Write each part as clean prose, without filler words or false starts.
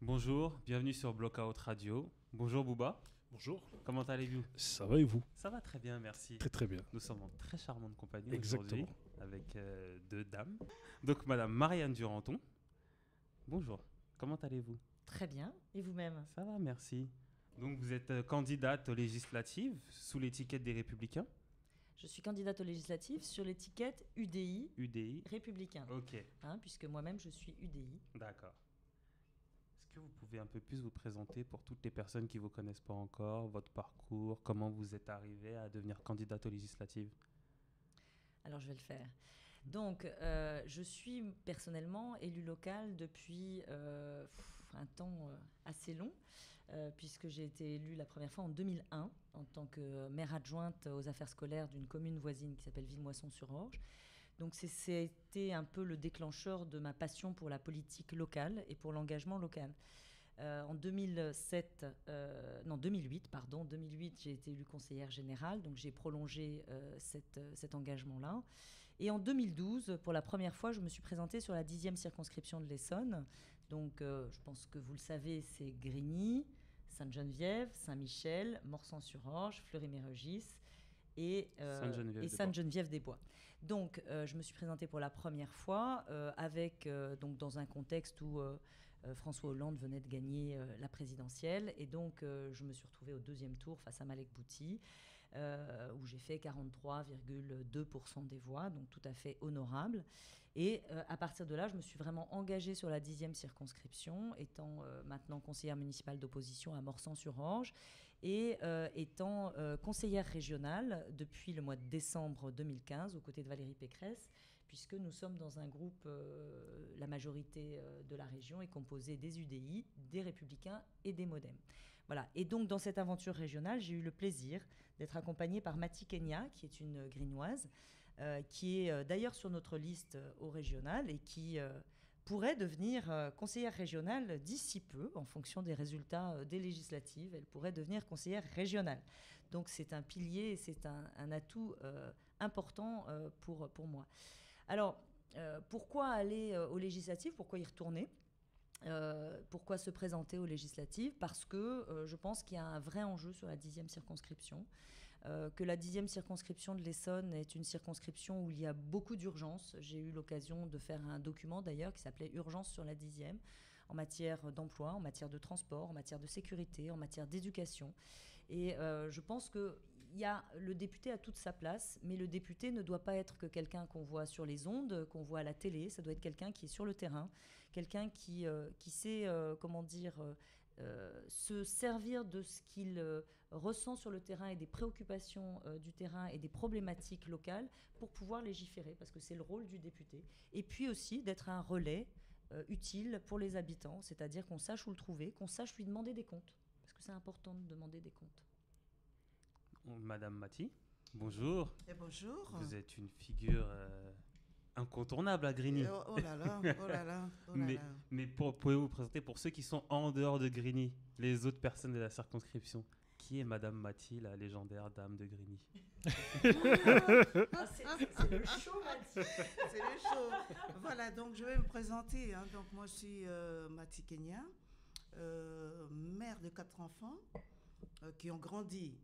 Bonjour, bienvenue sur Blockout Radio. Bonjour Bouba, Bonjour, comment allez-vous? ça va et vous? Ça va très bien, merci. Très très bien. Nous sommes en très charmante compagnie aujourd'hui Exactement. avec deux dames. Donc Madame Marianne Duranton, bonjour, comment allez-vous? Très bien. Et vous-même? Ça va, merci. Donc vous êtes candidate aux législatives sous l'étiquette des Républicains? Je suis candidate aux législatives sur l'étiquette UDI, UDI. républicain, Ok, puisque moi-même je suis UDI. d'accord. Est-ce que vous pouvez un peu plus vous présenter pour toutes les personnes qui ne vous connaissent pas encore, votre parcours, comment vous êtes arrivée à devenir candidate aux législatives? Alors je vais le faire. Donc, je suis personnellement élue locale depuis un temps assez long, puisque j'ai été élue la première fois en 2001 en tant que maire adjointe aux affaires scolaires d'une commune voisine qui s'appelle Villemoisson-sur-Orge. Donc, c'était un peu le déclencheur de ma passion pour la politique locale et pour l'engagement local. En 2007, non 2008, pardon, 2008, j'ai été élue conseillère générale, donc j'ai prolongé cet engagement-là. Et en 2012, pour la première fois, je me suis présentée sur la 10e circonscription de l'Essonne. Donc, je pense que vous le savez, c'est Grigny, Sainte-Geneviève, Saint-Michel, Morsan-sur-Orge, Fleury-Mérogis et Sainte-Geneviève-des-Bois. Donc, je me suis présentée pour la première fois donc dans un contexte où François Hollande venait de gagner la présidentielle. Et donc, je me suis retrouvée au deuxième tour face à Malek Bouti, où j'ai fait 43,2% des voix, donc tout à fait honorable. Et à partir de là, je me suis vraiment engagée sur la 10e circonscription, étant maintenant conseillère municipale d'opposition à Morsan-sur-Orge et étant conseillère régionale depuis le mois de décembre 2015 aux côtés de Valérie Pécresse, puisque nous sommes dans un groupe, la majorité de la région est composée des UDI, des Républicains et des Modem. Voilà. Et donc, dans cette aventure régionale, j'ai eu le plaisir d'être accompagnée par Mati Kenya, qui est une Grignoise, qui est d'ailleurs sur notre liste au régional et qui pourrait devenir conseillère régionale d'ici peu, en fonction des résultats des législatives. Elle pourrait devenir conseillère régionale. Donc, c'est un pilier, c'est un atout important pour moi. Alors, pourquoi aller aux législatives? Pourquoi y retourner? Pourquoi se présenter aux législatives? Parce que je pense qu'il y a un vrai enjeu sur la 10e circonscription, que la 10e circonscription de l'Essonne est une circonscription où il y a beaucoup d'urgences. J'ai eu l'occasion de faire un document d'ailleurs qui s'appelait Urgence sur la 10e, en matière d'emploi, en matière de transport, en matière de sécurité, en matière d'éducation. Et je pense que le député a toute sa place, mais le député ne doit pas être que quelqu'un qu'on voit sur les ondes, qu'on voit à la télé. Ça doit être quelqu'un qui est sur le terrain, quelqu'un qui sait, se servir de ce qu'il ressent sur le terrain et des préoccupations du terrain et des problématiques locales pour pouvoir légiférer, parce que c'est le rôle du député. Et puis aussi d'être un relais utile pour les habitants, c'est-à-dire qu'on sache où le trouver, qu'on sache lui demander des comptes, parce que c'est important de demander des comptes. Madame Mati, bonjour. Et bonjour. Vous êtes une figure incontournable à Grigny. Oh là là, oh là là, oh là là. Mais pouvez-vous vous présenter pour ceux qui sont en dehors de Grigny, les autres personnes de la circonscription? Qui est Madame Mati, la légendaire dame de Grigny? C'est le chaud, Mati. C'est le show. Voilà, donc je vais me présenter. Donc moi, je suis Mati Kenya, mère de 4 enfants qui ont grandi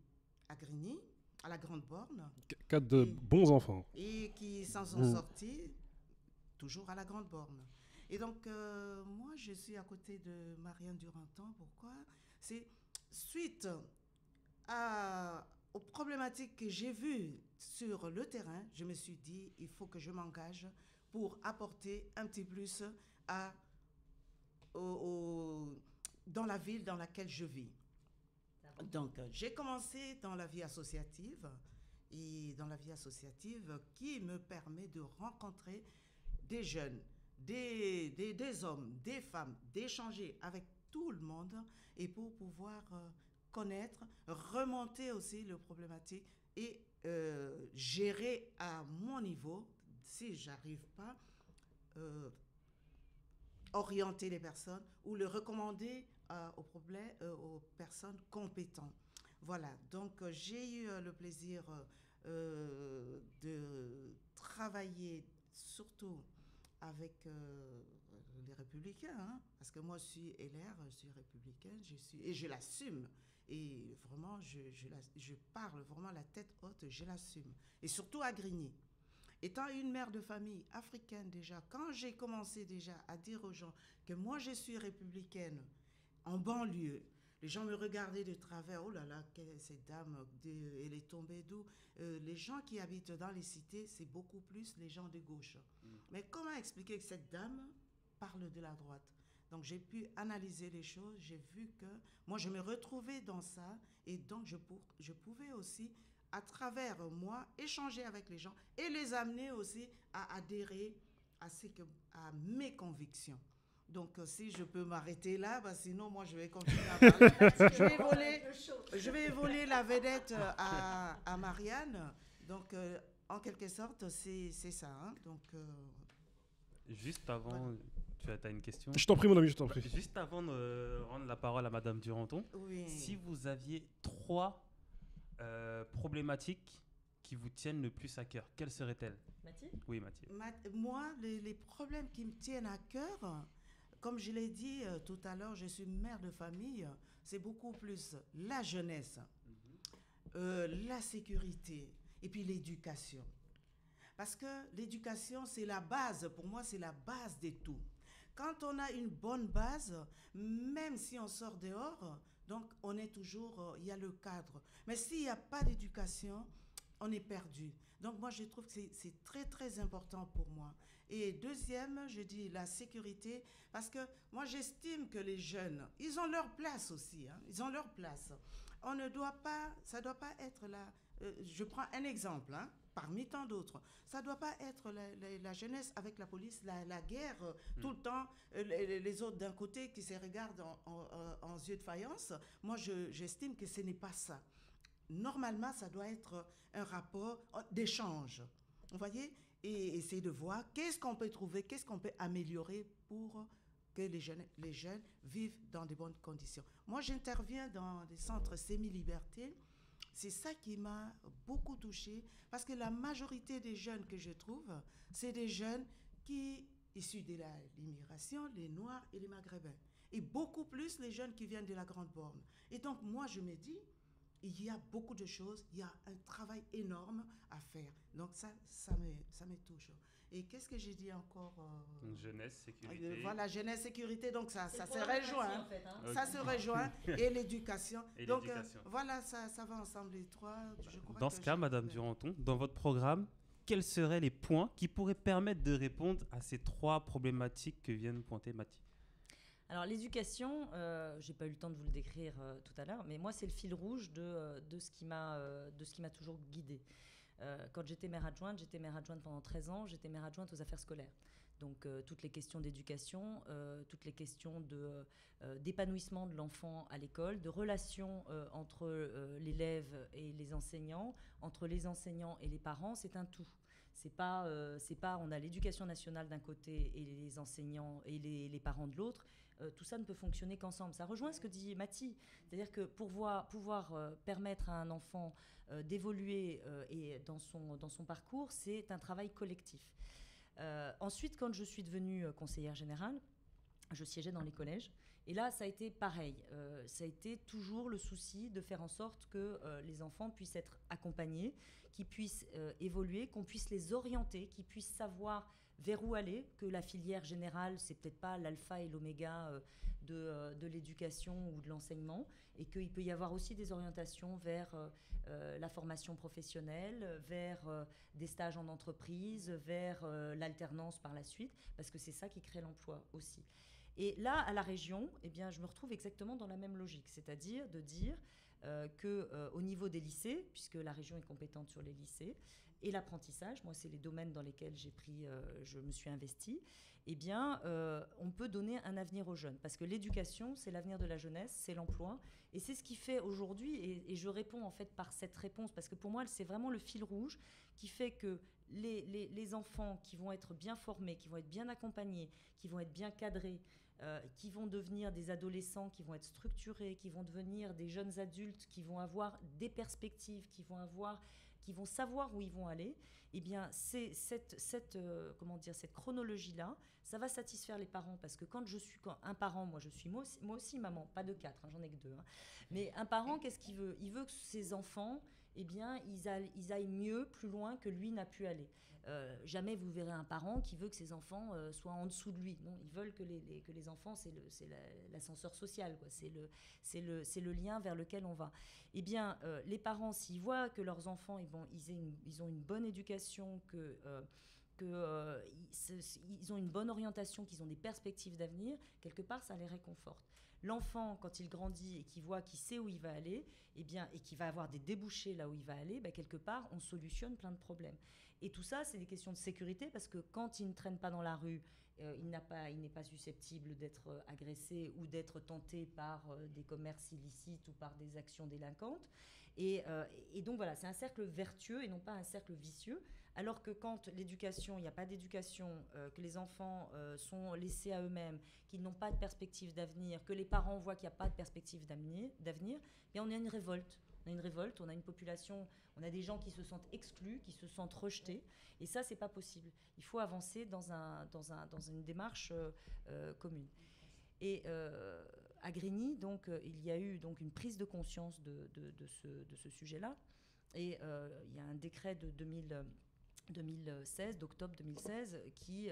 à Grigny, à la Grande Borne. 4 de bons enfants. Et qui s'en sont sortis toujours à la Grande Borne. Et donc, moi, je suis à côté de Marianne Duranton. Pourquoi? C'est suite aux problématiques que j'ai vues sur le terrain, je me suis dit, il faut que je m'engage pour apporter un petit plus dans la ville dans laquelle je vis. Donc, j'ai commencé dans la vie associative, et dans la vie associative qui me permet de rencontrer des jeunes, des hommes, des femmes, d'échanger avec tout le monde et pour pouvoir connaître, remonter aussi les problématiques et gérer à mon niveau, si j'arrive pas, orienter les personnes ou le recommander aux personnes compétentes. Voilà, donc j'ai eu le plaisir de travailler surtout avec les Républicains, hein, parce que moi je suis LR, je suis républicaine, et je l'assume. Et vraiment, je parle vraiment la tête haute, je l'assume. Et surtout à Grigny. Étant une mère de famille africaine déjà, quand j'ai commencé déjà à dire aux gens que moi je suis républicaine en banlieue, les gens me regardaient de travers. Oh là là, cette dame, elle est tombée d'où? Les gens qui habitent dans les cités, c'est beaucoup plus les gens de gauche. Mais comment expliquer que cette dame parle de la droite? Donc j'ai pu analyser les choses, j'ai vu que moi je me retrouvais dans ça et donc je pouvais aussi, à travers moi, échanger avec les gens et les amener aussi à adhérer à mes convictions. Donc, si je peux m'arrêter là, bah, sinon, moi, je vais continuer à parler. je vais voler la vedette à Marianne. Donc, en quelque sorte, c'est ça. Hein. Donc, Juste avant, voilà. tu as une question? Je t'en prie, mon ami, je t'en prie. Juste avant de rendre la parole à Madame Duranton, oui. Si vous aviez 3 problématiques qui vous tiennent le plus à cœur, quelles seraient-elles? Mathilde? Oui, Mathilde. Moi, les problèmes qui me tiennent à cœur, comme je l'ai dit tout à l'heure, je suis mère de famille, c'est beaucoup plus la jeunesse, la sécurité et puis l'éducation. Parce que l'éducation, c'est la base, pour moi, c'est la base de tout. Quand on a une bonne base, même si on sort dehors, donc on est toujours, il y a le cadre. Mais s'il n'y a pas d'éducation, on est perdu. Donc moi, je trouve que c'est très, très important pour moi. Et deuxième, je dis la sécurité, parce que moi, j'estime que les jeunes, ils ont leur place aussi. Hein, ils ont leur place. On ne doit pas, ça ne doit pas être là. Je prends un exemple, hein, parmi tant d'autres. Ça ne doit pas être la jeunesse avec la police, la guerre, tout le temps, les autres d'un côté qui se regardent en yeux de faïence. Moi, j'estime que ce n'est pas ça. Normalement, ça doit être un rapport d'échange. Vous voyez? Et essayer de voir qu'est-ce qu'on peut trouver, qu'est-ce qu'on peut améliorer pour que les jeunes vivent dans de bonnes conditions. Moi, j'interviens dans des centres semi-liberté. C'est ça qui m'a beaucoup touchée, parce que la majorité des jeunes que je trouve, c'est des jeunes qui, issus de l'immigration, les Noirs et les Maghrébins. Et beaucoup plus les jeunes qui viennent de la Grande Borne. Et donc, moi, je me dis, il y a beaucoup de choses, il y a un travail énorme à faire. Donc ça me touche. Et qu'est-ce que j'ai dit encore Jeunesse, sécurité. Voilà, jeunesse, sécurité, donc ça se rejoint. En fait, hein. Okay. Ça se rejoint. Et l'éducation. Et donc l'éducation. voilà, ça va ensemble les trois. Dans ce cas, Madame Duranton, dans votre programme, quels seraient les points qui pourraient permettre de répondre à ces 3 problématiques que vient de pointer Mathilde? Alors l'éducation, j'ai pas eu le temps de vous le décrire tout à l'heure, mais moi c'est le fil rouge de ce qui m'a toujours guidée. Quand j'étais maire adjointe pendant 13 ans, j'étais maire adjointe aux affaires scolaires. Donc toutes les questions d'éducation, toutes les questions d'épanouissement de l'enfant à l'école, de relations entre l'élève et les enseignants, entre les enseignants et les parents, c'est un tout. C'est pas on a l'éducation nationale d'un côté et les enseignants et les parents de l'autre. Tout ça ne peut fonctionner qu'ensemble. Ça rejoint ce que dit Mathie. C'est-à-dire que pour pouvoir permettre à un enfant d'évoluer et dans son parcours, c'est un travail collectif. Ensuite, quand je suis devenue conseillère générale, je siégeais dans les collèges. Et là, ça a été pareil. Ça a été toujours le souci de faire en sorte que les enfants puissent être accompagnés, qu'ils puissent évoluer, qu'on puisse les orienter, qu'ils puissent savoir vers où aller, que la filière générale, c'est peut-être pas l'alpha et l'oméga de l'éducation ou de l'enseignement, et qu'il peut y avoir aussi des orientations vers la formation professionnelle, vers des stages en entreprise, vers l'alternance par la suite, parce que c'est ça qui crée l'emploi aussi. Et là, à la région, eh bien, je me retrouve exactement dans la même logique, c'est-à-dire de dire qu'au niveau des lycées, puisque la région est compétente sur les lycées, et l'apprentissage, moi c'est les domaines dans lesquels je me suis investie, eh bien on peut donner un avenir aux jeunes, parce que l'éducation c'est l'avenir de la jeunesse, c'est l'emploi, et c'est ce qui fait aujourd'hui, et je réponds en fait par cette réponse, parce que pour moi c'est vraiment le fil rouge qui fait que les enfants qui vont être bien formés, qui vont être bien accompagnés, qui vont être bien cadrés, qui vont devenir des adolescents, qui vont être structurés, qui vont devenir des jeunes adultes, qui vont avoir des perspectives, qui vont avoir qui vont savoir où ils vont aller, eh bien, cette chronologie-là, ça va satisfaire les parents. Parce que quand un parent, moi aussi maman, pas de 4, hein, j'en ai que 2. Hein, mais un parent, qu'est-ce qu'il veut? Il veut que ses enfants, eh bien, ils aillent mieux, plus loin que lui n'a pu aller. Jamais vous verrez un parent qui veut que ses enfants soient en dessous de lui. Non, ils veulent que les enfants, c'est l'ascenseur social, quoi. C'est le lien vers lequel on va. Eh bien, les parents, s'ils voient que leurs enfants, ils ont une bonne éducation, qu'ils ont une bonne orientation, qu'ils ont des perspectives d'avenir, quelque part, ça les réconforte. L'enfant, quand il grandit et qu'il voit qu'il sait où il va aller, eh bien, et qu'il va avoir des débouchés là où il va aller, quelque part, on solutionne plein de problèmes. Et tout ça, c'est des questions de sécurité, parce que quand il ne traîne pas dans la rue, il n'est pas susceptible d'être agressé ou d'être tenté par des commerces illicites ou par des actions délinquantes. Et donc voilà, c'est un cercle vertueux et non pas un cercle vicieux. Alors que quand l'éducation, il n'y a pas d'éducation, que les enfants sont laissés à eux-mêmes, qu'ils n'ont pas de perspective d'avenir, que les parents voient qu'il n'y a pas de perspective d'avenir, on a une révolte. On a une population, on a des gens qui se sentent exclus, qui se sentent rejetés. Et ça, c'est pas possible. Il faut avancer dans une démarche commune. Et à Grigny, donc, il y a eu donc une prise de conscience de ce sujet-là. Et il y a un décret de 2016, d'octobre 2016, qui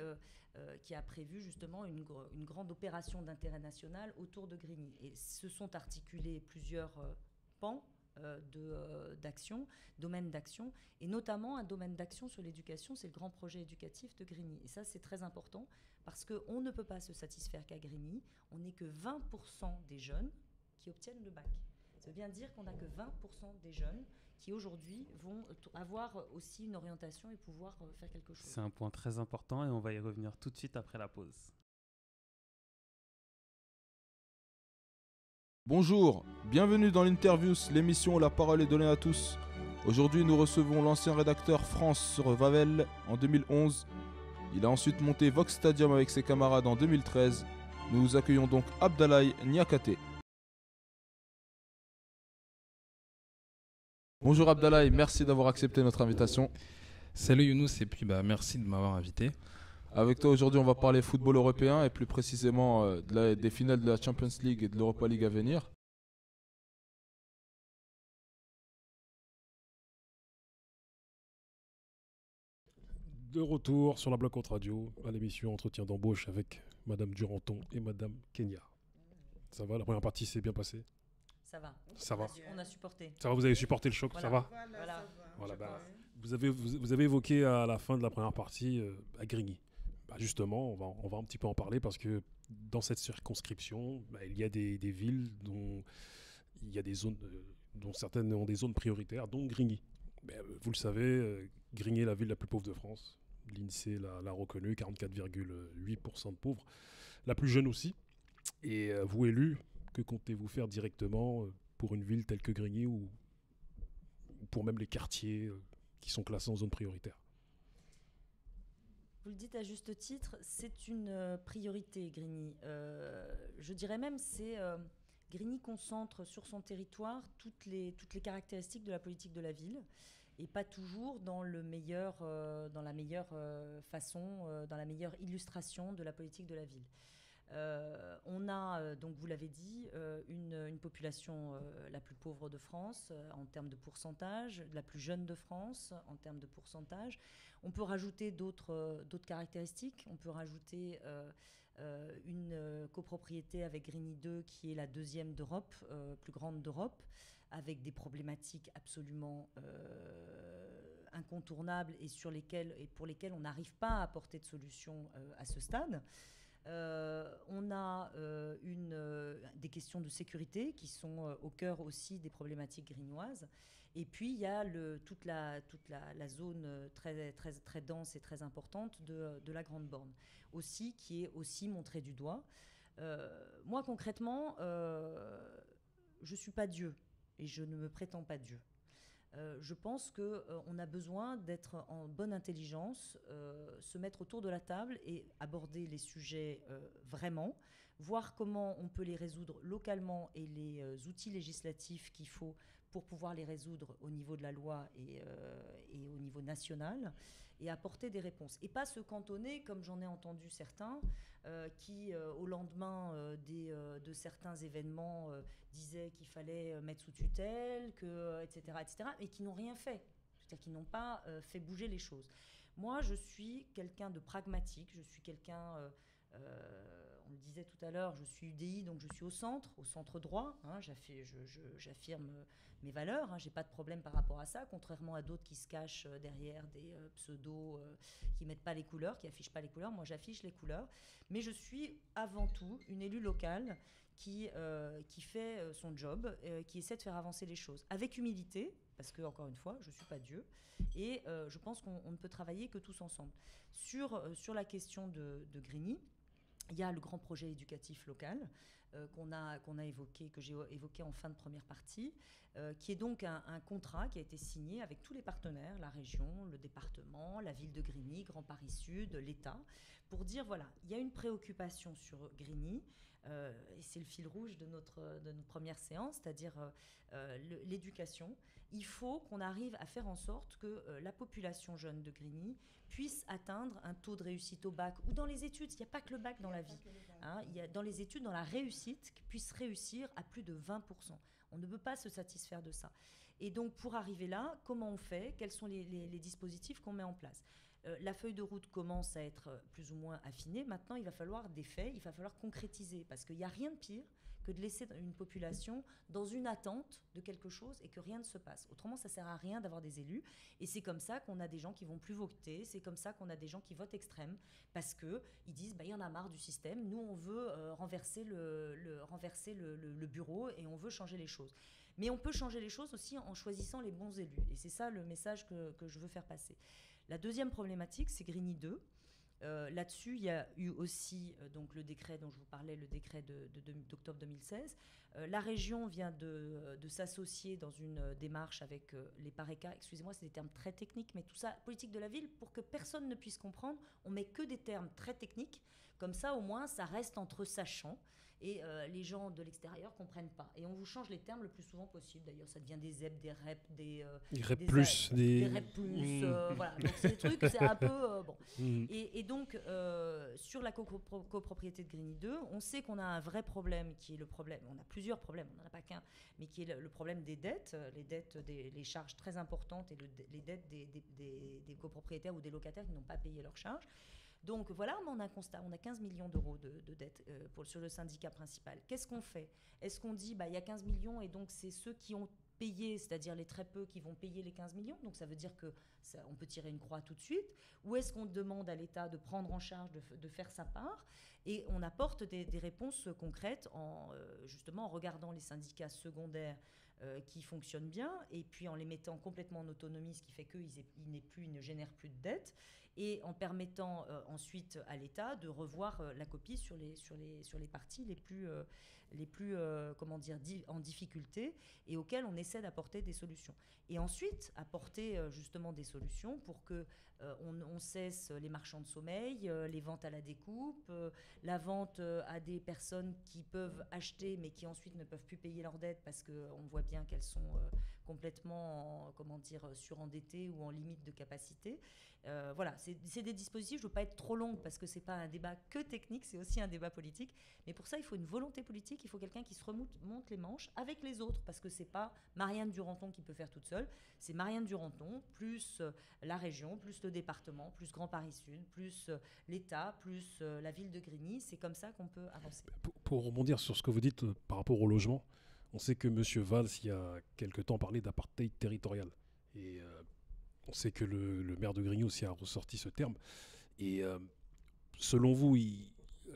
a prévu justement une grande opération d'intérêt national autour de Grigny. Et se sont articulés plusieurs pans d'action, domaines d'action, et notamment un domaine d'action sur l'éducation, c'est le grand projet éducatif de Grigny. Et ça, c'est très important, parce qu'on ne peut pas se satisfaire qu'à Grigny, on n'est que 20% des jeunes qui obtiennent le bac. Ça veut bien dire qu'on n'a que 20% des jeunes qui aujourd'hui vont avoir aussi une orientation et pouvoir faire quelque chose. C'est un point très important et on va y revenir tout de suite après la pause. Bonjour, bienvenue dans l'Interviews, l'émission où la parole est donnée à tous. Aujourd'hui, nous recevons l'ancien rédacteur France sur Vavel en 2011. Il a ensuite monté Vox Stadium avec ses camarades en 2013. Nous accueillons donc Abdalaï Niakate. Bonjour Abdalaï, merci d'avoir accepté notre invitation. Salut Younous et puis merci de m'avoir invité. Avec toi aujourd'hui on va parler football européen et plus précisément des finales de la Champions League et de l'Europa League à venir. De retour sur la Bloc Haute Radio à l'émission Entretien d'embauche avec Madame Duranton et Madame Kenya. Ça va, la première partie s'est bien passée? Ça va. Ça va. On a supporté. Ça va, vous avez supporté le choc, Voilà. ça va? Voilà. Vous avez évoqué à la fin de la première partie à Grigny. Justement, on va un petit peu en parler parce que dans cette circonscription, il y a des villes dont il y a des zones, dont certaines ont des zones prioritaires, dont Grigny. Vous le savez, Grigny est la ville la plus pauvre de France. L'INSEE l'a reconnu, 44,8% de pauvres. La plus jeune aussi. Et vous, élus, que comptez-vous faire directement pour une ville telle que Grigny ou pour même les quartiers qui sont classés en zone prioritaire? Vous le dites à juste titre, c'est une priorité, Grigny. Je dirais même c'est Grigny concentre sur son territoire toutes les caractéristiques de la politique de la ville et pas toujours dans la meilleure façon, dans la meilleure illustration de la politique de la ville. On a, donc vous l'avez dit, une population la plus pauvre de France en termes de pourcentage, la plus jeune de France en termes de pourcentage. On peut rajouter d'autres caractéristiques. On peut rajouter une copropriété avec Grigny 2 qui est la deuxième d'Europe, plus grande d'Europe, avec des problématiques absolument incontournables et pour lesquelles on n'arrive pas à apporter de solution à ce stade. On a des questions de sécurité qui sont au cœur aussi des problématiques grignoises. Et puis il y a toute la zone très, très, très dense et très importante de la Grande Borne, aussi, qui est aussi montrée du doigt. Moi concrètement, je ne suis pas Dieu et je ne me prétends pas Dieu. Je pense qu'on a besoin d'être en bonne intelligence, se mettre autour de la table et aborder les sujets vraiment, voir comment on peut les résoudre localement et les outils législatifs qu'il faut pour pouvoir les résoudre au niveau de la loi et au niveau national, et apporter des réponses. Et pas se cantonner, comme j'en ai entendu certains, qui, au lendemain de certains événements, disaient qu'il fallait mettre sous tutelle, etc., et qui n'ont rien fait. C'est-à-dire qu'ils n'ont pas fait bouger les choses. Moi, je suis quelqu'un de pragmatique, je suis quelqu'un... on le disait tout à l'heure, je suis UDI, donc je suis au centre droit. Hein, j'affirme mes valeurs. Hein, j'ai pas de problème par rapport à ça, contrairement à d'autres qui se cachent derrière des pseudos qui mettent pas les couleurs, qui affichent pas les couleurs. Moi, j'affiche les couleurs. Mais je suis avant tout une élue locale qui fait son job, qui essaie de faire avancer les choses avec humilité, parce que, encore une fois, je suis pas Dieu. Et je pense qu'on ne peut travailler que tous ensemble. Sur la question de Grigny, il y a le grand projet éducatif local qu'on a évoqué, que j'ai évoqué en fin de première partie, qui est donc un contrat qui a été signé avec tous les partenaires, la région, le département, la ville de Grigny, Grand Paris Sud, l'État, pour dire voilà, il y a une préoccupation sur Grigny, et c'est le fil rouge de notre première séance, c'est-à-dire l'éducation. Il faut qu'on arrive à faire en sorte que la population jeune de Grigny puisse atteindre un taux de réussite au bac ou dans les études. Il n'y a pas que le bac dans la vie. Hein, il y a dans les études, dans la réussite, qu'ils puissent réussir à plus de 20%. On ne peut pas se satisfaire de ça. Et donc, pour arriver là, comment on fait? Quels sont les dispositifs qu'on met en place? La feuille de route commence à être plus ou moins affinée. Maintenant, il va falloir des faits, il va falloir concrétiser, parce qu'il n'y a rien de pire que de laisser une population dans une attente de quelque chose et que rien ne se passe. Autrement, ça ne sert à rien d'avoir des élus. Et c'est comme ça qu'on a des gens qui vont plus voter, c'est comme ça qu'on a des gens qui votent extrême, parce qu'ils disent il y en a marre du système, nous on veut renverser le bureau et on veut changer les choses. Mais on peut changer les choses aussi en choisissant les bons élus. Et c'est ça le message que je veux faire passer. La deuxième problématique, c'est Grigny 2. Là-dessus, il y a eu aussi donc le décret dont je vous parlais, le décret d'octobre 2016. La région vient de s'associer dans une démarche avec les PARECA. Excusez-moi, c'est des termes très techniques, mais tout ça, politique de la ville, pour que personne ne puisse comprendre, on met que des termes très techniques. Comme ça, au moins, ça reste entre sachants. Et les gens de l'extérieur ne comprennent pas. Et on vous change les termes le plus souvent possible. D'ailleurs, ça devient des ZEP, des REP, des REP plus. Des REP plus. Voilà. Donc, c'est des trucs, c'est un peu... bon. Et donc, sur la copropriété de Grigny 2, on sait qu'on a un vrai problème qui est le problème... On a plusieurs problèmes, on n'en a pas qu'un, mais qui est le problème des dettes. Les dettes, les charges très importantes et les dettes des copropriétaires ou des locataires qui n'ont pas payé leurs charges. Donc voilà, on a un constat, on a 15 millions d'euros de dettes sur le syndicat principal. Qu'est-ce qu'on fait? Est-ce qu'on dit, il y a 15 millions et donc c'est ceux qui ont payé, c'est-à-dire les très peu qui vont payer les 15 millions, donc ça veut dire qu'on peut tirer une croix tout de suite, ou est-ce qu'on demande à l'État de prendre en charge, de faire sa part, et on apporte des réponses concrètes justement en regardant les syndicats secondaires qui fonctionnent bien, et puis en les mettant complètement en autonomie, ce qui fait qu'ils ne génèrent plus de dettes, et en permettant ensuite à l'État de revoir la copie sur les parties les plus en difficulté et auxquelles on essaie d'apporter des solutions. Et ensuite, apporter justement des solutions pour que on cesse les marchands de sommeil, les ventes à la découpe, la vente à des personnes qui peuvent acheter mais qui ensuite ne peuvent plus payer leurs dettes parce qu'on voit bien qu'elles sont complètement surendettées ou en limite de capacité. Voilà, c'est des dispositifs, je ne veux pas être trop longue parce que ce n'est pas un débat que technique, c'est aussi un débat politique. Mais pour ça, il faut une volonté politique, il faut quelqu'un qui se remonte les manches avec les autres, parce que ce n'est pas Marianne Duranton qui peut faire toute seule, c'est Marianne Duranton, plus la région, plus le département, plus Grand Paris Sud, plus l'État, plus la ville de Grigny. C'est comme ça qu'on peut avancer. Pour rebondir sur ce que vous dites par rapport au logement, on sait que M. Valls, il y a quelque temps, parlait d'apartheid territorial. Et on sait que le maire de Grigny aussi a ressorti ce terme. Et selon vous,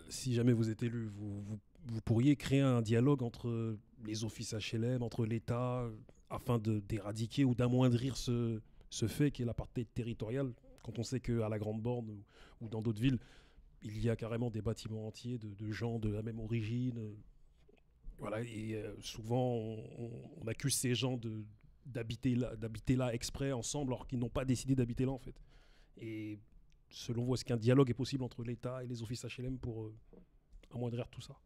si jamais vous êtes élu, vous pourriez créer un dialogue entre les offices HLM, entre l'État, afin d'éradiquer ou d'amoindrir ce fait qu'est l'apartheid territorial, quand on sait qu'à la Grande Borne ou dans d'autres villes, il y a carrément des bâtiments entiers de gens de la même origine. Voilà, et souvent, on accuse ces gens d'habiter là exprès ensemble alors qu'ils n'ont pas décidé d'habiter là en fait. Et selon vous, est-ce qu'un dialogue est possible entre l'État et les offices HLM pour amoindrir tout ça?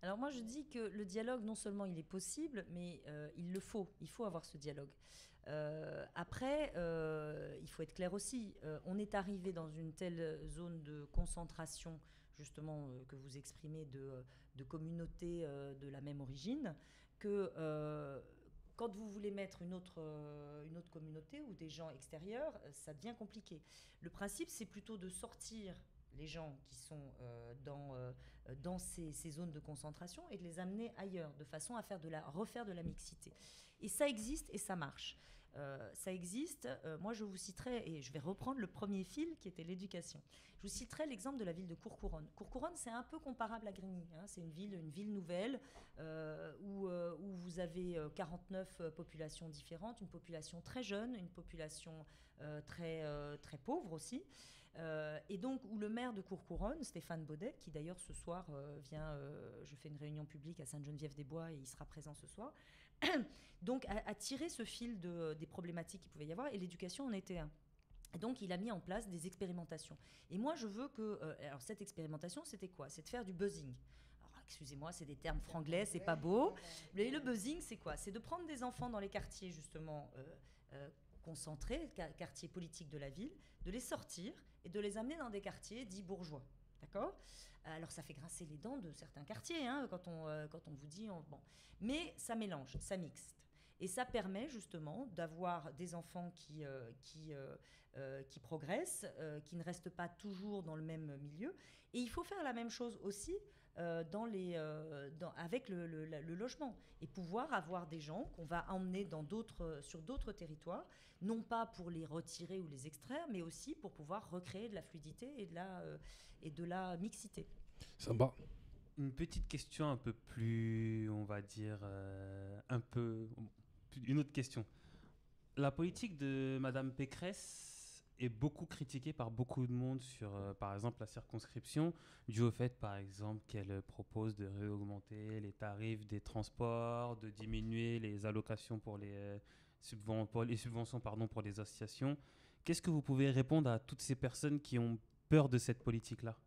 Alors moi je dis que le dialogue, non seulement il est possible, mais il faut avoir ce dialogue. Après, il faut être clair aussi, on est arrivé dans une telle zone de concentration, justement, que vous exprimez, de communautés de la même origine, que quand vous voulez mettre une autre communauté ou des gens extérieurs, ça devient compliqué. Le principe, c'est plutôt de sortir les gens qui sont dans ces zones de concentration et de les amener ailleurs, de façon à refaire de la mixité. Et ça existe et ça marche. Ça existe. Moi, je vous citerai, et je vais reprendre le premier fil qui était l'éducation. Je vous citerai l'exemple de la ville de Courcouronnes. Courcouronnes, c'est un peu comparable à Grigny. Hein. C'est une ville nouvelle où vous avez 49 populations différentes, une population très jeune, une population très pauvre aussi. Et donc, où le maire de Courcouronnes, Stéphane Baudet, qui d'ailleurs ce soir vient, je fais une réunion publique à Sainte-Geneviève-des-Bois et il sera présent ce soir, donc a tiré ce fil des problématiques qu'il pouvait y avoir, et l'éducation en était un. Et donc, il a mis en place des expérimentations. Et moi, je veux que... alors, cette expérimentation, c'était quoi ? C'est de faire du buzzing. Alors, excusez-moi, c'est des termes franglais, c'est pas beau. Mais le buzzing, c'est quoi ? C'est de prendre des enfants dans les quartiers, justement, concentrés, quartiers politiques de la ville, de les sortir et de les amener dans des quartiers dits bourgeois. D'accord ? Alors, ça fait grincer les dents de certains quartiers, hein, quand on vous dit... bon. Mais ça mélange, ça mixte. Et ça permet justement d'avoir des enfants qui progressent, qui ne restent pas toujours dans le même milieu. Et il faut faire la même chose aussi avec le logement. Et pouvoir avoir des gens qu'on va emmener sur d'autres territoires, non pas pour les retirer ou les extraire, mais aussi pour pouvoir recréer de la fluidité et de la mixité. Samba. Une petite question un peu plus, on va dire, une autre question. La politique de Madame Pécresse est beaucoup critiquée par beaucoup de monde sur, par exemple, la circonscription, dû au fait, par exemple, qu'elle propose de réaugmenter les tarifs des transports, de diminuer les allocations pour les subventions pour les associations. Qu'est-ce que vous pouvez répondre à toutes ces personnes qui ont peur de cette politique-là ?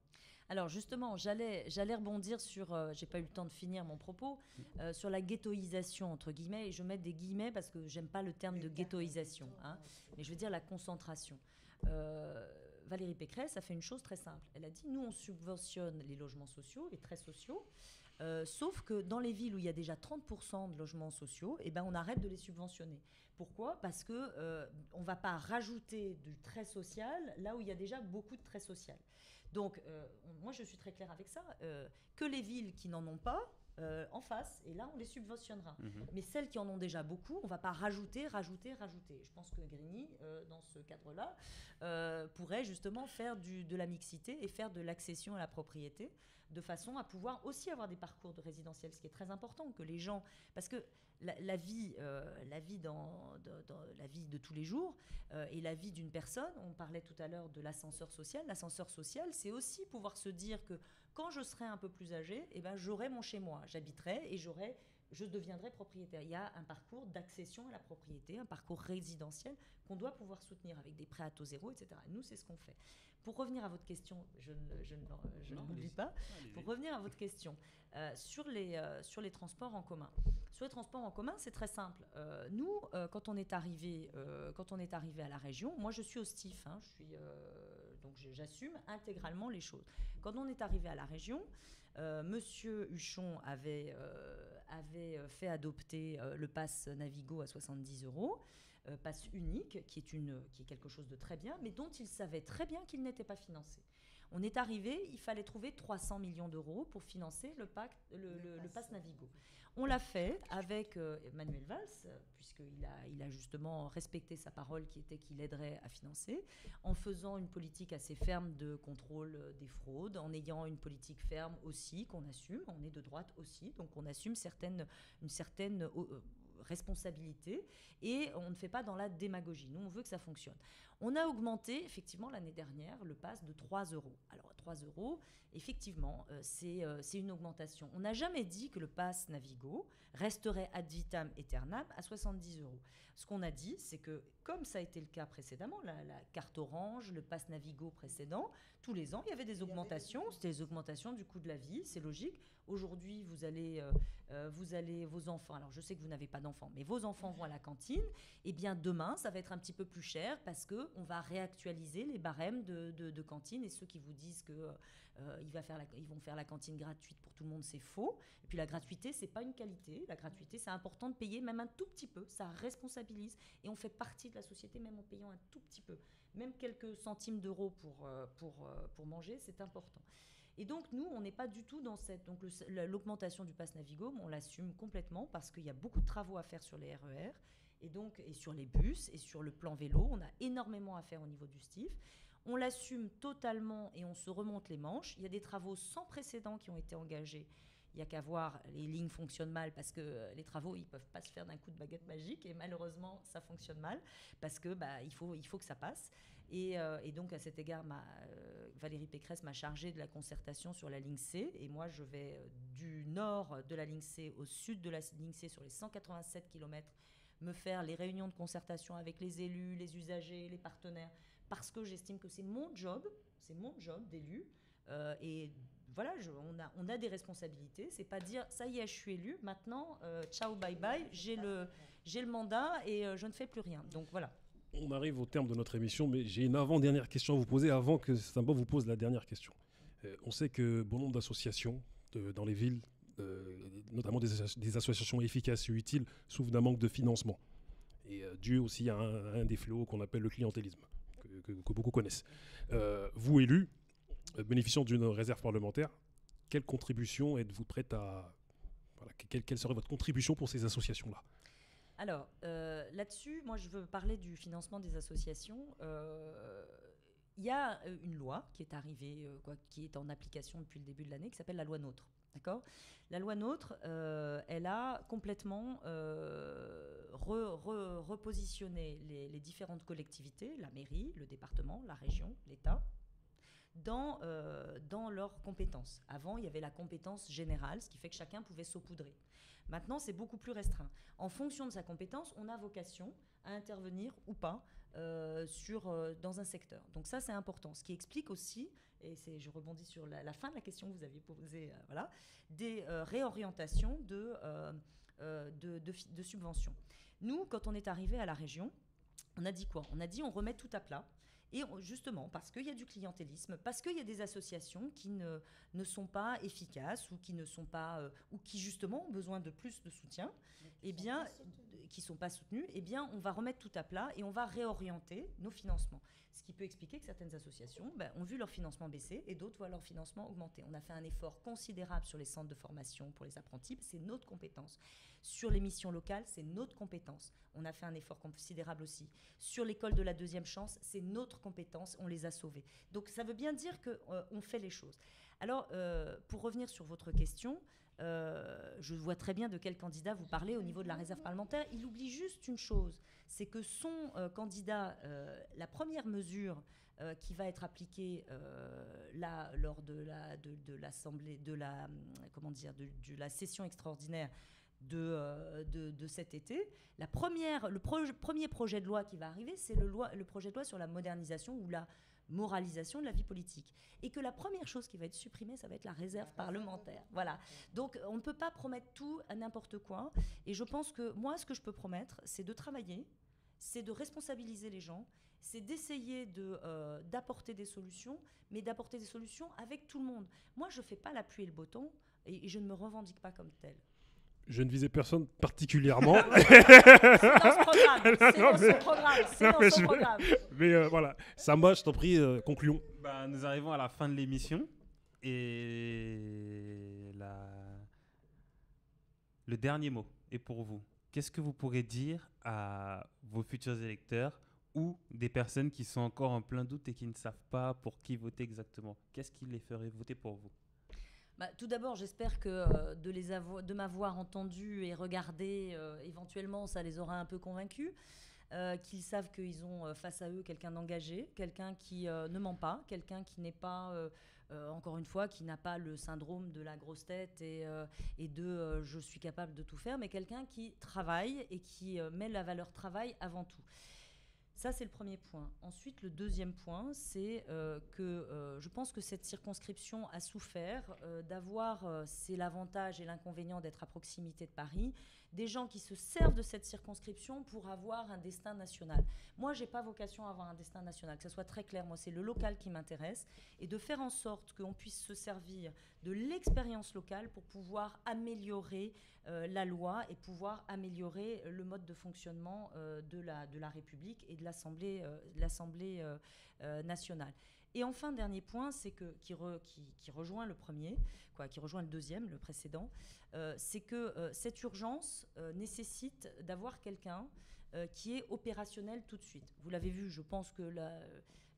Alors justement, j'allais rebondir sur, j'ai pas eu le temps de finir mon propos, sur la ghettoisation entre guillemets, et je mets des guillemets parce que j'aime pas le terme de ghettoisation, hein, mais je veux dire la concentration. Valérie Pécresse a fait une chose très simple. Elle a dit, nous on subventionne les logements sociaux, les très sociaux, sauf que dans les villes où il y a déjà 30% de logements sociaux, eh ben on arrête de les subventionner. Pourquoi ? Parce que on va pas rajouter du très social là où il y a déjà beaucoup de très social. Donc, moi, je suis très claire avec ça. Que les villes qui n'en ont pas, en face, et là, on les subventionnera. Mais celles qui en ont déjà beaucoup, on ne va pas rajouter. Je pense que Grigny, dans ce cadre-là, pourrait justement faire de la mixité et faire de l'accession à la propriété, de façon à pouvoir aussi avoir des parcours de résidentiel, ce qui est très important, que les gens... Parce que la vie de tous les jours et la vie d'une personne, on parlait tout à l'heure de l'ascenseur social. L'ascenseur social, c'est aussi pouvoir se dire que quand je serai un peu plus âgé, eh ben, j'aurai mon chez-moi, j'habiterai et je deviendrai propriétaire. Il y a un parcours d'accession à la propriété, un parcours résidentiel qu'on doit pouvoir soutenir avec des prêts à taux zéro, etc. Et nous, c'est ce qu'on fait. Pour revenir à votre question, je ne l'oublie pas. Pour revenir à votre question, sur les transports en commun. Sur les transports en commun, c'est très simple. Nous, quand on est arrivé à la région, moi je suis au STIF, hein, donc j'assume intégralement les choses. Quand on est arrivé à la région, Monsieur Huchon avait fait adopter le pass Navigo à 70 €, pass unique, qui est quelque chose de très bien, mais dont il savait très bien qu'il n'était pas financé. On est arrivé, il fallait trouver 300 millions d'euros pour financer le pass Navigo. On l'a fait avec Manuel Valls, puisqu'il a justement respecté sa parole qui était qu'il aiderait à financer, en faisant une politique assez ferme de contrôle des fraudes, en ayant une politique ferme aussi qu'on assume. On est de droite aussi, donc on assume une certaine responsabilité et on ne fait pas dans la démagogie. Nous, on veut que ça fonctionne. On a augmenté, effectivement, l'année dernière, le pass de 3 euros. Alors, 3 euros, effectivement, c'est une augmentation. On n'a jamais dit que le pass Navigo resterait ad vitam aeternam à 70 euros. Ce qu'on a dit, c'est que, comme ça a été le cas précédemment, la carte Orange, le pass Navigo précédent, tous les ans, il y avait des augmentations. C'était des augmentations du coût de la vie, c'est logique. Aujourd'hui, vous allez, vos enfants, alors je sais que vous n'avez pas d'enfants, mais vos enfants vont à la cantine, et bien demain, ça va être un petit peu plus cher parce qu'on va réactualiser les barèmes de cantine, et ceux qui vous disent que ils vont faire la cantine gratuite pour tout le monde, c'est faux. Et puis la gratuité, c'est pas une qualité. La gratuité, c'est important de payer même un tout petit peu. Ça responsabilise et on fait partie de la société même en payant un tout petit peu. Même quelques centimes d'euros pour manger, c'est important. Et donc, nous, on n'est pas du tout dans cette... Donc, l'augmentation du pass Navigo, on l'assume complètement parce qu'il y a beaucoup de travaux à faire sur les RER et sur les bus et sur le plan vélo. On a énormément à faire au niveau du STIF. On l'assume totalement et on se remonte les manches. Il y a des travaux sans précédent qui ont été engagés. Il n'y a qu'à voir, les lignes fonctionnent mal parce que les travaux, ils ne peuvent pas se faire d'un coup de baguette magique. Et malheureusement, ça fonctionne mal parce que il faut que ça passe. Et donc, à cet égard, Valérie Pécresse m'a chargée de la concertation sur la ligne C. Et moi, je vais du nord de la ligne C au sud de la ligne C sur les 187 km me faire les réunions de concertation avec les élus, les usagers, les partenaires, parce que j'estime que c'est mon job d'élu. Et voilà, on a des responsabilités. C'est pas dire ça y est, je suis élu, maintenant, ciao, bye bye, j'ai le mandat et je ne fais plus rien. Donc voilà. On arrive au terme de notre émission, mais j'ai une avant-dernière question à vous poser avant que Samba vous pose la dernière question. On sait que bon nombre d'associations dans les villes, notamment des associations efficaces et utiles, souffrent d'un manque de financement. Et dû aussi à un des fléaux qu'on appelle le clientélisme, que beaucoup connaissent. Vous, élus, bénéficiant d'une réserve parlementaire, quelle contribution êtes-vous prête à... Voilà, quelle serait votre contribution pour ces associations-là ? Alors, là-dessus, moi, je veux parler du financement des associations. Il y a une loi qui est arrivée, qui est en application depuis le début de l'année, qui s'appelle la loi NOTRe. D'accord ? La loi NOTRe, elle a complètement repositionné les différentes collectivités, la mairie, le département, la région, l'État, dans leurs compétences. Avant, il y avait la compétence générale, ce qui fait que chacun pouvait saupoudrer. Maintenant, c'est beaucoup plus restreint. En fonction de sa compétence, on a vocation à intervenir ou pas dans un secteur. Donc ça, c'est important. Ce qui explique aussi, et je rebondis sur la fin de la question que vous aviez posée, des réorientations de subventions. Nous, quand on est arrivé à la région, on a dit quoi ? On a dit on remet tout à plat. Et justement, parce qu'il y a du clientélisme, parce qu'il y a des associations qui ne sont pas efficaces ou qui ne sont pas, ou qui justement ont besoin de plus de soutien, qui ne sont pas soutenues, eh bien, on va remettre tout à plat et on va réorienter nos financements. Ce qui peut expliquer que certaines associations ont vu leur financement baisser et d'autres voient leur financement augmenter. On a fait un effort considérable sur les centres de formation pour les apprentis, c'est notre compétence. Sur les missions locales, c'est notre compétence. On a fait un effort considérable aussi. Sur l'école de la deuxième chance, c'est notre compétence, on les a sauvés. Donc ça veut bien dire qu'on fait les choses. Alors, pour revenir sur votre question, je vois très bien de quel candidat vous parlez au niveau de la réserve parlementaire. Il oublie juste une chose, c'est que son candidat, la première mesure qui va être appliquée lors de l'assemblée, de la session extraordinaire de cet été, le premier projet de loi qui va arriver, c'est le projet de loi sur la modernisation ou la moralisation de la vie politique. Et que la première chose qui va être supprimée, ça va être la réserve parlementaire. Voilà. Donc, on ne peut pas promettre tout à n'importe quoi. Et je pense que moi, ce que je peux promettre, c'est de travailler, c'est de responsabiliser les gens, c'est d'essayer d'apporter des solutions, mais d'apporter des solutions avec tout le monde. Moi, je ne fais pas la pluie et le beau temps et je ne me revendique pas comme tel. Je ne visais personne particulièrement. C'est dans ce programme. Mais voilà, Samba, je t'en prie, concluons. Nous arrivons à la fin de l'émission et le dernier mot est pour vous. Qu'est-ce que vous pourrez dire à vos futurs électeurs ou des personnes qui sont encore en plein doute et qui ne savent pas pour qui voter exactement ? Qu'est-ce qui les ferait voter pour vous ? Tout d'abord, j'espère que de m'avoir entendu et regardé, éventuellement, ça les aura un peu convaincus. qu'ils savent qu'ils ont face à eux quelqu'un d'engagé, quelqu'un qui ne ment pas, quelqu'un qui n'est pas, encore une fois, qui n'a pas le syndrome de la grosse tête et de je suis capable de tout faire, mais quelqu'un qui travaille et qui met la valeur travail avant tout. Ça, c'est le premier point. Ensuite, le deuxième point, c'est que je pense que cette circonscription a souffert d'avoir, c'est l'avantage et l'inconvénient d'être à proximité de Paris, des gens qui se servent de cette circonscription pour avoir un destin national. Moi, je n'ai pas vocation à avoir un destin national, que ce soit très clair. Moi, c'est le local qui m'intéresse et de faire en sorte qu'on puisse se servir de l'expérience locale pour pouvoir améliorer la loi et pouvoir améliorer le mode de fonctionnement de la République et de l'Assemblée nationale. Et enfin, dernier point, c'est qui rejoint le premier, qui rejoint le deuxième, le précédent, c'est que cette urgence nécessite d'avoir quelqu'un qui est opérationnel tout de suite. Vous l'avez vu, je pense que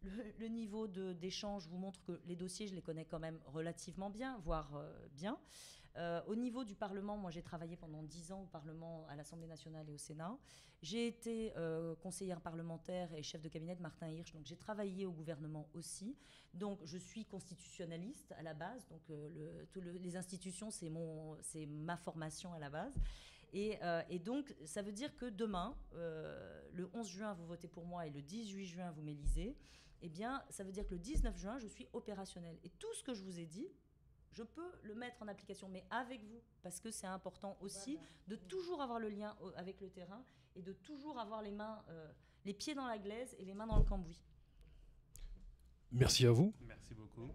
le niveau d'échange vous montre que les dossiers, je les connais quand même relativement bien, voire bien. Au niveau du Parlement, moi j'ai travaillé pendant 10 ans au Parlement, à l'Assemblée nationale et au Sénat. J'ai été conseillère parlementaire et chef de cabinet de Martin Hirsch, donc j'ai travaillé au gouvernement aussi. Donc je suis constitutionnaliste à la base, donc les institutions c'est ma formation à la base. Et donc ça veut dire que demain, le 11 juin vous votez pour moi et le 18 juin vous m'élisez, eh bien ça veut dire que le 19 juin je suis opérationnelle. Et tout ce que je vous ai dit, je peux le mettre en application, mais avec vous, parce que c'est important aussi de toujours avoir le lien avec le terrain et de toujours avoir les pieds dans la glaise et les mains dans le cambouis. Merci à vous. Merci beaucoup.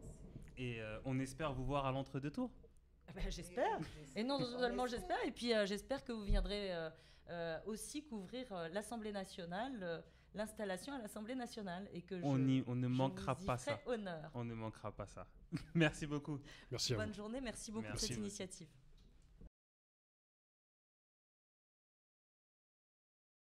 Et on espère vous voir à l'entre-deux tours. J'espère. Et non seulement j'espère, et puis j'espère que vous viendrez aussi couvrir l'Assemblée nationale, l'installation à l'Assemblée nationale, et que on ne manquera pas ça. Honneur. On ne manquera pas ça. Merci beaucoup. Merci à vous. Bonne journée, merci beaucoup pour cette initiative.